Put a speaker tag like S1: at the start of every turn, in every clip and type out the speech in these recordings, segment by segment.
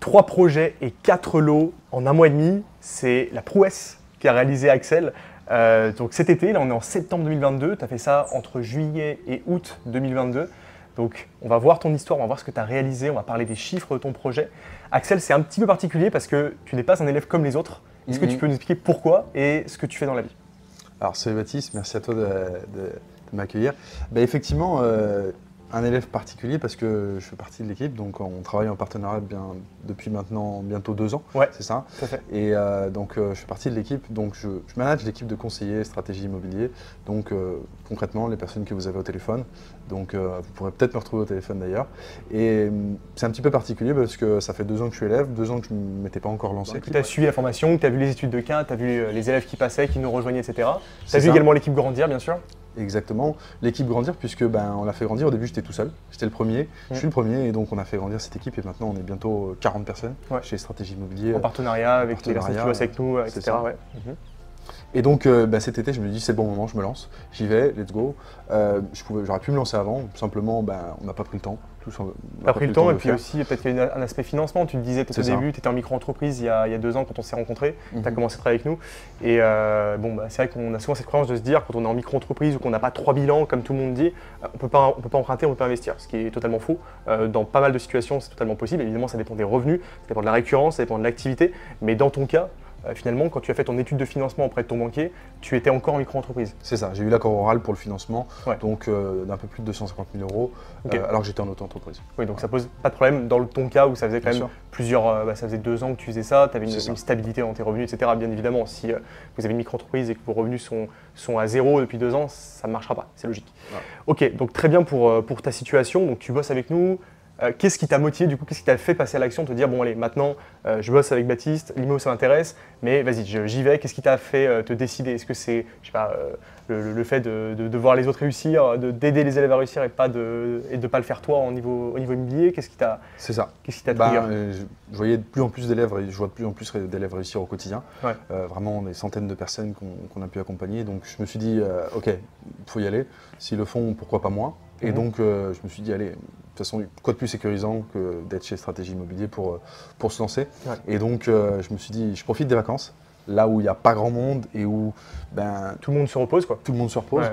S1: 3 projets et 4 lots en un mois et demi, c'est la prouesse qu'a réalisé Axel. Donc cet été, là on est en septembre 2022, tu as fait ça entre juillet et août 2022. Donc on va voir ton histoire, on va voir ce que tu as réalisé, on va parler des chiffres de ton projet. Axel, c'est un petit peu particulier parce que tu n'es pas un élève comme les autres. Est-ce que tu peux nous expliquer pourquoi et ce que tu fais dans la vie?
S2: Alors salut Baptiste, merci à toi de m'accueillir. Effectivement, un élève particulier parce que je fais partie de l'équipe, donc on travaille en partenariat depuis maintenant bientôt 2 ans,
S1: Ouais,
S2: c'est ça.
S1: tout à fait.
S2: Et donc je fais partie de l'équipe, donc je manage l'équipe de conseillers stratégie immobilier, donc concrètement les personnes que vous avez au téléphone, donc vous pourrez peut-être me retrouver au téléphone d'ailleurs. Et c'est un petit peu particulier parce que ça fait 2 ans que je suis élève, 2 ans que je ne m'étais pas encore lancé.
S1: Tu as suivi la formation, tu as vu les études de cas, tu as vu les élèves qui passaient, qui nous rejoignaient, etc. Tu as vu également l'équipe grandir, bien sûr.
S2: Exactement, l'équipe grandir puisque on l'a fait grandir. Au début j'étais tout seul, j'étais le premier, je suis le premier et donc on a fait grandir cette équipe et maintenant on est bientôt 40 personnes chez Stratégie Immobilier.
S1: En partenariat avec les personnes qui bossent avec nous, etc. Ouais.
S2: Et donc cet été je me dis c'est le bon moment, je me lance, j'y vais, let's go. J'aurais pu me lancer avant, simplement on n'a pas pris le temps.
S1: Pas pris le temps et puis aussi peut-être qu'il y a un aspect financement. Tu le disais peut-être au début, tu étais en micro-entreprise il y a 2 ans quand on s'est rencontrés, tu as commencé à travailler avec nous. Et c'est vrai qu'on a souvent cette croyance de se dire quand on est en micro-entreprise ou qu'on n'a pas 3 bilans comme tout le monde dit, on peut pas emprunter, on peut pas investir, ce qui est totalement faux. Dans pas mal de situations c'est totalement possible, évidemment ça dépend des revenus, ça dépend de la récurrence, ça dépend de l'activité, mais dans ton cas, finalement, quand tu as fait ton étude de financement auprès de ton banquier, tu étais encore en micro-entreprise.
S2: C'est ça, j'ai eu l'accord oral pour le financement, donc d'un peu plus de 250 000 €, alors que j'étais en auto-entreprise.
S1: Oui, donc ça pose pas de problème dans ton cas où ça faisait quand même ça faisait 2 ans que tu faisais ça, tu avais une stabilité dans tes revenus, etc. Bien évidemment, si vous avez une micro-entreprise et que vos revenus sont à 0 depuis 2 ans, ça ne marchera pas, c'est logique. Ouais. Ok, donc très bien pour ta situation, donc tu bosses avec nous. Qu'est-ce qui t'a motivé du coup? Qu'est-ce qui t'a fait passer à l'action, te dire bon allez maintenant je bosse avec Baptiste, l'IMO ça m'intéresse, mais vas-y j'y vais. Qu'est-ce qui t'a fait te décider? Est-ce que c'est le fait de voir les autres réussir, d'aider les élèves à réussir et de pas le faire toi au niveau immobilier? Qu'est-ce qui t'a?
S2: C'est ça.
S1: Qu'est-ce qui t'a trigger?
S2: Je voyais de plus en plus d'élèves, je vois de plus en plus d'élèves réussir au quotidien. Ouais. Vraiment des centaines de personnes qu'on a pu accompagner. Donc je me suis dit ok, il faut y aller. S'ils le font, pourquoi pas moi? Et donc je me suis dit allez. De toute façon, quoi de plus sécurisant que d'être chez Stratégie Immobilier pour se lancer. Ouais. Et donc, je me suis dit, je profite des vacances, là où il n'y a pas grand monde et où
S1: tout le monde se repose, quoi.
S2: Tout le monde se repose.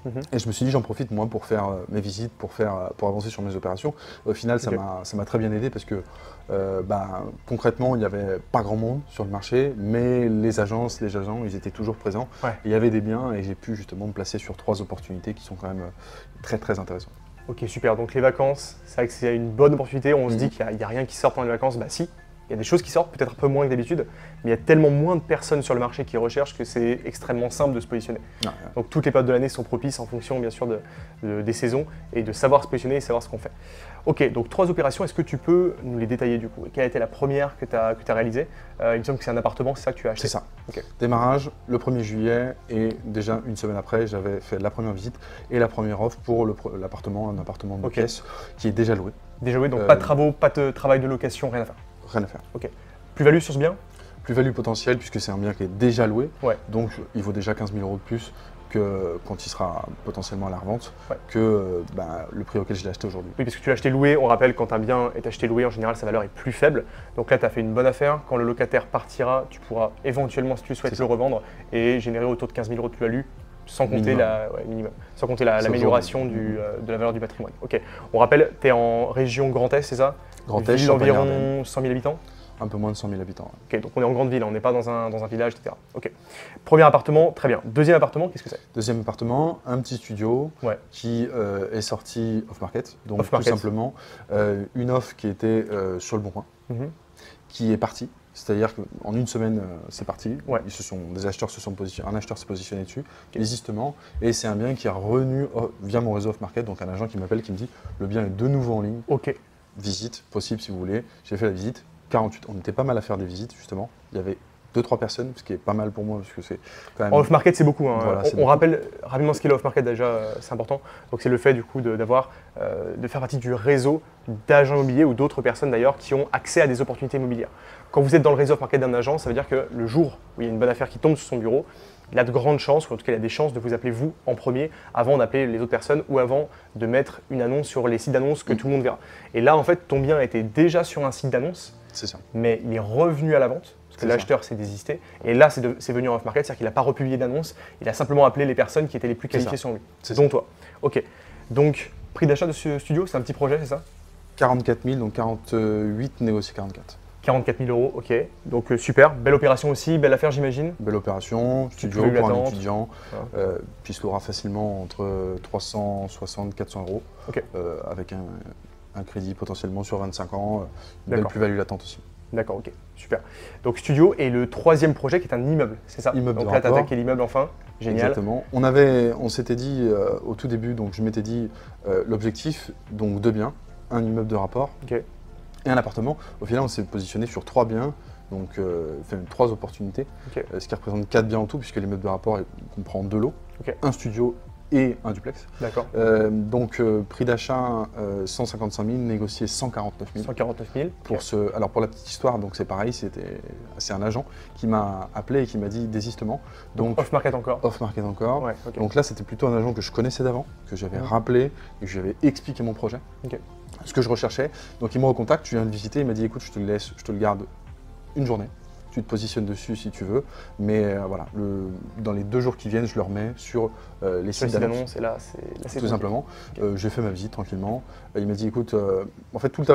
S2: Ouais. Et je me suis dit, j'en profite moi pour faire mes visites, pour avancer sur mes opérations. Au final, ça m'a très bien aidé parce que concrètement, il n'y avait pas grand monde sur le marché, mais les agents, ils étaient toujours présents. Ouais. Et il y avait des biens et j'ai pu justement me placer sur 3 opportunités qui sont quand même très très intéressantes.
S1: Ok, super. Donc les vacances, c'est vrai que c'est une bonne opportunité. On se dit qu'il n'y a rien qui sort pendant les vacances. Bah si, il y a des choses qui sortent, peut-être un peu moins que d'habitude, mais il y a tellement moins de personnes sur le marché qui recherchent que c'est extrêmement simple de se positionner. Donc toutes les périodes de l'année sont propices en fonction bien sûr des saisons et de savoir se positionner et savoir ce qu'on fait. Ok, donc 3 opérations, est-ce que tu peux nous les détailler du coup? Quelle a été la première que tu as réalisée? Il me semble que c'est un appartement, c'est ça que tu as acheté?
S2: C'est ça. Okay. Démarrage le 1er juillet et déjà une semaine après, j'avais fait la première visite et la première offre pour l'appartement, un appartement de pièces qui est déjà loué.
S1: Déjà loué, donc pas de travaux, pas de travail de location, rien à faire?
S2: Rien à faire.
S1: Ok. Plus-value sur ce bien?
S2: Plus-value potentielle puisque c'est un bien qui est déjà loué, donc il vaut déjà 15 000 € de plus que quand il sera potentiellement à la revente, que le prix auquel je l'ai acheté aujourd'hui.
S1: Oui, parce que tu l'as acheté loué, on rappelle quand un bien est acheté loué, en général sa valeur est plus faible. Donc là tu as fait une bonne affaire, quand le locataire partira, tu pourras éventuellement si tu souhaites le revendre et générer autour de 15 000 € de plus-value sans compter l'amélioration de la valeur du patrimoine. Ok, on rappelle, tu es en région Grand Est, c'est ça?
S2: Grand Est,
S1: ville d'environ 100 000 habitants?
S2: Un peu moins de 100 000 habitants.
S1: Ok, donc on est en grande ville, on n'est pas dans un village, etc. Ok. Premier appartement, très bien. Deuxième appartement, qu'est-ce que c'est?
S2: Deuxième appartement, un petit studio qui est sorti off-market. Donc tout simplement, une offre qui était sur le bon coin, qui est partie. C'est-à-dire qu'en une semaine, c'est parti. Des acheteurs se sont positionnés, un acheteur s'est positionné dessus, légistement, et c'est un bien qui est revenu via mon réseau off-market, donc un agent qui m'appelle, qui me dit le bien est de nouveau en ligne.
S1: Ok.
S2: Visite, possible si vous voulez. J'ai fait la visite. 48, on était pas mal à faire des visites justement. Il y avait 2-3 personnes, ce qui est pas mal pour moi parce que c'est quand même.
S1: En off-market, c'est beaucoup. Hein. Voilà, on rappelle rapidement ce qu'est le off-market déjà, c'est important. Donc c'est le fait du coup de faire partie du réseau d'agents immobiliers ou d'autres personnes d'ailleurs qui ont accès à des opportunités immobilières. Quand vous êtes dans le réseau off-market d'un agent, ça veut dire que le jour où il y a une bonne affaire qui tombe sur son bureau, il a de grandes chances, ou en tout cas il a des chances de vous appeler vous en premier avant d'appeler les autres personnes ou avant de mettre une annonce sur les sites d'annonces que tout le monde verra. Et là en fait ton bien était déjà sur un site d'annonce.
S2: C'est ça.
S1: Mais il est revenu à la vente, parce que l'acheteur s'est désisté. Et là, c'est venu en off-market, c'est-à-dire qu'il n'a pas republié d'annonce, il a simplement appelé les personnes qui étaient les plus qualifiées sur lui, dont toi. Ok. Donc, prix d'achat de ce studio, c'est un petit projet, c'est ça?
S2: 44 000, donc 48 négocié 44.
S1: 44 000 euros, ok. Donc super, belle opération aussi, belle affaire j'imagine.
S2: Belle opération, studio pour un étudiant, qui se louera facilement entre 360 et 400 euros, avec un crédit potentiellement sur 25 ans, belle plus-value latente aussi.
S1: D'accord, ok, super. Donc studio et le troisième projet qui est un immeuble, c'est ça?
S2: Immeuble.
S1: Donc là tu as attaqué l'immeuble enfin, génial.
S2: Exactement. On s'était dit au tout début, donc je m'étais dit l'objectif, donc 2 biens, un immeuble de rapport. Et un appartement. Au final, on s'est positionné sur 3 biens, donc 3 opportunités, ce qui représente 4 biens en tout, puisque l'immeuble de rapport comprend 2 lots, un studio et un duplex.
S1: D'accord.
S2: Donc prix d'achat 155 000, négocié 149 000.
S1: 149 000.
S2: Alors pour la petite histoire, donc c'est pareil, c'est un agent qui m'a appelé et qui m'a dit désistement. Donc
S1: off-market encore.
S2: Off-market encore.
S1: Ouais,
S2: donc là, c'était plutôt un agent que je connaissais d'avant, que j'avais rappelé et que j'avais expliqué mon projet. Ce que je recherchais. Donc il me recontacte, tu viens de visiter, il m'a dit écoute, je te le laisse, je te le garde une journée. Tu te positionnes dessus si tu veux, mais voilà, dans les 2 jours qui viennent, je le remets sur les sites d'annonce.
S1: Et là, c'est
S2: tout simplement. J'ai fait ma visite tranquillement. Il m'a dit écoute, en fait tout le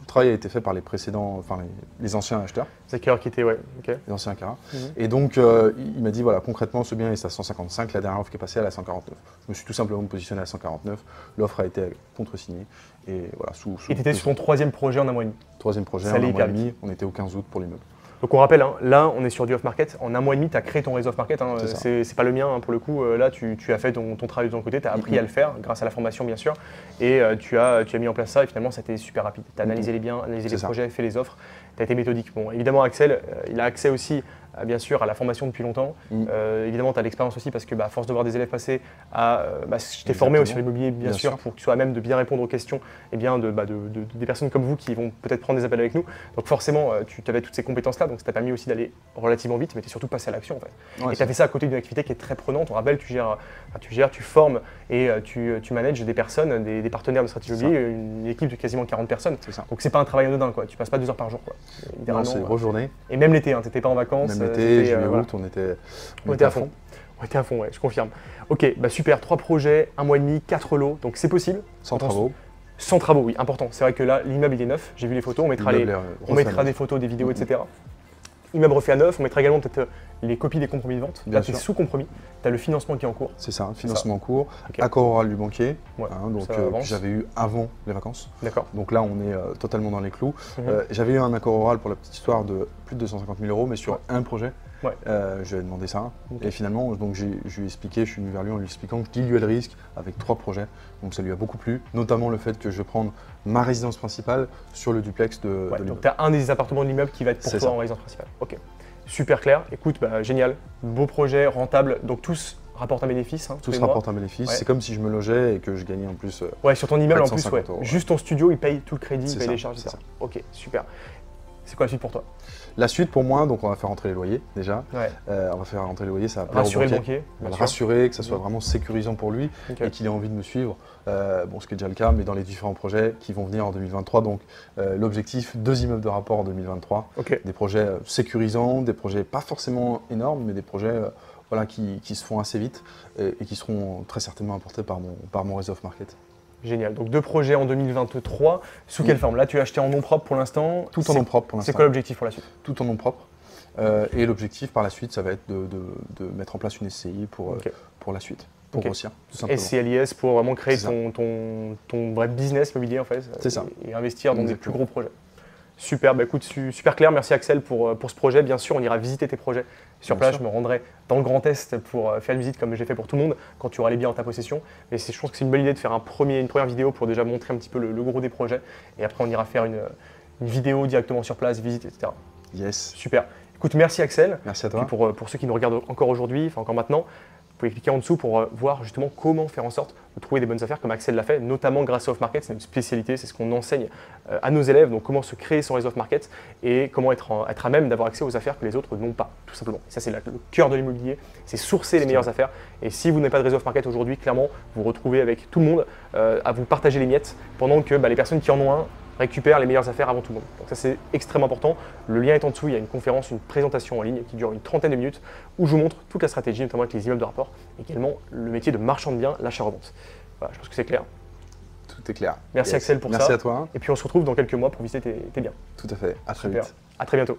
S2: travail a été fait par les précédents, enfin les anciens acheteurs.
S1: Les acquéreurs qui étaient,
S2: les anciens acquéreurs. Et donc il m'a dit voilà, concrètement ce bien est à 155, la dernière offre qui est passée elle est à 149. Je me suis tout simplement positionné à 149, l'offre a été contre-signée. Et voilà,
S1: et tu étais sur ton 3e projet en un mois et demi.
S2: 3e projet en un mois et demi, on était au 15 août pour l'immeuble.
S1: Donc on rappelle, là on est sur du off-market, en un mois et demi tu as créé ton réseau off-market, c'est pas le mien pour le coup, là tu as fait ton travail de ton côté, tu as appris à le faire grâce à la formation bien sûr, et tu as mis en place ça et finalement ça a été super rapide. Tu as analysé les biens, analysé les projets, fait les offres, tu as été méthodique. Bon, évidemment Axel, il a accès aussi bien sûr à la formation depuis longtemps, évidemment tu as l'expérience aussi parce que à force de voir des élèves passer, je t'ai formé aussi sur l'immobilier bien sûr pour que tu sois à même de bien répondre aux questions et bien des personnes comme vous qui vont peut-être prendre des appels avec nous, donc forcément tu avais toutes ces compétences là, donc ça t'a permis aussi d'aller relativement vite, mais tu es surtout passé à l'action en fait. Et tu as fait ça à côté d'une activité qui est très prenante, on rappelle, tu formes et tu manages des personnes, des partenaires de stratégie immobilier, une équipe de quasiment 40 personnes, donc c'est pas un travail anodin quoi, tu passes pas 2 heures par jour quoi.
S2: Non, c'est une grosse journée.
S1: Et même l'été, tu n'étais pas en vacances.
S2: Même l'été, juillet, août, on était à fond.
S1: On était à fond, ouais, je confirme. Ok, super, 3 projets, 1 mois et demi, 4 lots, donc c'est possible.
S2: Sans travaux.
S1: Sans travaux, oui, important. C'est vrai que là, l'immeuble il est neuf, j'ai vu les photos, on mettra des photos, des vidéos, etc. Immeuble refait à neuf, on mettra également peut-être les copies des compromis de vente. Là, tu es sous compromis, tu as le financement qui est en cours.
S2: C'est ça, financement en cours, accord oral du banquier, donc que j'avais eu avant les vacances.
S1: D'accord.
S2: Donc là, on est totalement dans les clous. J'avais eu un accord oral pour la petite histoire de plus de 250 000 euros, mais sur un projet. Je lui ai demandé ça. Et finalement, donc, je lui ai expliqué, je suis venu vers lui en lui expliquant que je diluais le risque avec 3 projets. Donc ça lui a beaucoup plu, notamment le fait que je vais prendre ma résidence principale sur le duplex de l'immeuble.
S1: Donc tu as un des appartements de l'immeuble qui va être pour toi en résidence principale. Ok, super clair. Écoute, génial, beau projet, rentable. Donc tous rapportent un bénéfice.
S2: Tous rapportent un bénéfice. C'est comme si je me logeais et que je gagnais en plus.
S1: Sur ton immeuble en plus, juste ton studio, il paye tout le crédit, il paye les charges, etc. Ok, super. C'est quoi la suite pour toi?
S2: La suite pour moi, donc on va faire rentrer les loyers déjà. On va faire rentrer les loyers, ça va
S1: rassurer le banquier.
S2: On va le rassurer, que ça soit vraiment sécurisant pour lui et qu'il ait envie de me suivre. Ce qui est déjà le cas, mais dans les différents projets qui vont venir en 2023. Donc l'objectif, 2 immeubles de rapport en 2023. Des projets sécurisants, des projets pas forcément énormes, mais des projets qui se font assez vite et qui seront très certainement apportés par mon réseau off-market.
S1: Génial. Donc 2 projets en 2023. Sous quelle forme? Là, tu as acheté en nom propre pour l'instant.
S2: Tout en nom propre pour l'instant.
S1: C'est quoi l'objectif pour la suite?
S2: Tout en nom propre. Et l'objectif par la suite, ça va être de mettre en place une SCI pour la suite, pour grossir, tout simplement.
S1: SCLIS pour vraiment créer ton vrai business immobilier en fait.
S2: C'est ça.
S1: Et investir dans des plus gros projets. Super, écoute, super clair. Merci Axel pour ce projet. Bien sûr, on ira visiter tes projets sur place. Je me rendrai dans le Grand Est pour faire une visite comme j'ai fait pour tout le monde quand tu auras les biens en ta possession. Mais je pense que c'est une bonne idée de faire une première vidéo pour déjà montrer un petit peu le gros des projets. Et après, on ira faire une vidéo directement sur place, visite, etc.
S2: Yes.
S1: Super. Écoute, merci Axel.
S2: Merci à toi.
S1: Et pour ceux qui nous regardent encore aujourd'hui, encore maintenant, vous pouvez cliquer en dessous pour voir justement comment faire en sorte de trouver des bonnes affaires comme Axel l'a fait, notamment grâce à Off-Market. C'est une spécialité, c'est ce qu'on enseigne à nos élèves, donc comment se créer son réseau Off-Market et comment être à même d'avoir accès aux affaires que les autres n'ont pas, tout simplement. Et ça, c'est le cœur de l'immobilier, c'est sourcer les meilleures affaires. Et si vous n'avez pas de réseau Off-Market aujourd'hui, clairement, vous vous retrouvez avec tout le monde à vous partager les miettes, pendant que les personnes qui en ont un récupère les meilleures affaires avant tout le monde. Donc ça c'est extrêmement important. Le lien est en dessous, il y a une conférence, une présentation en ligne qui dure une trentaine de minutes où je vous montre toute la stratégie, notamment avec les immeubles de rapport, et également le métier de marchand de biens, l'achat-revente. Voilà, je pense que c'est clair.
S2: Tout est clair.
S1: Merci Axel pour ça.
S2: Merci à toi.
S1: Et puis on se retrouve dans quelques mois pour visiter tes biens.
S2: Tout à fait, à très vite.
S1: À très bientôt.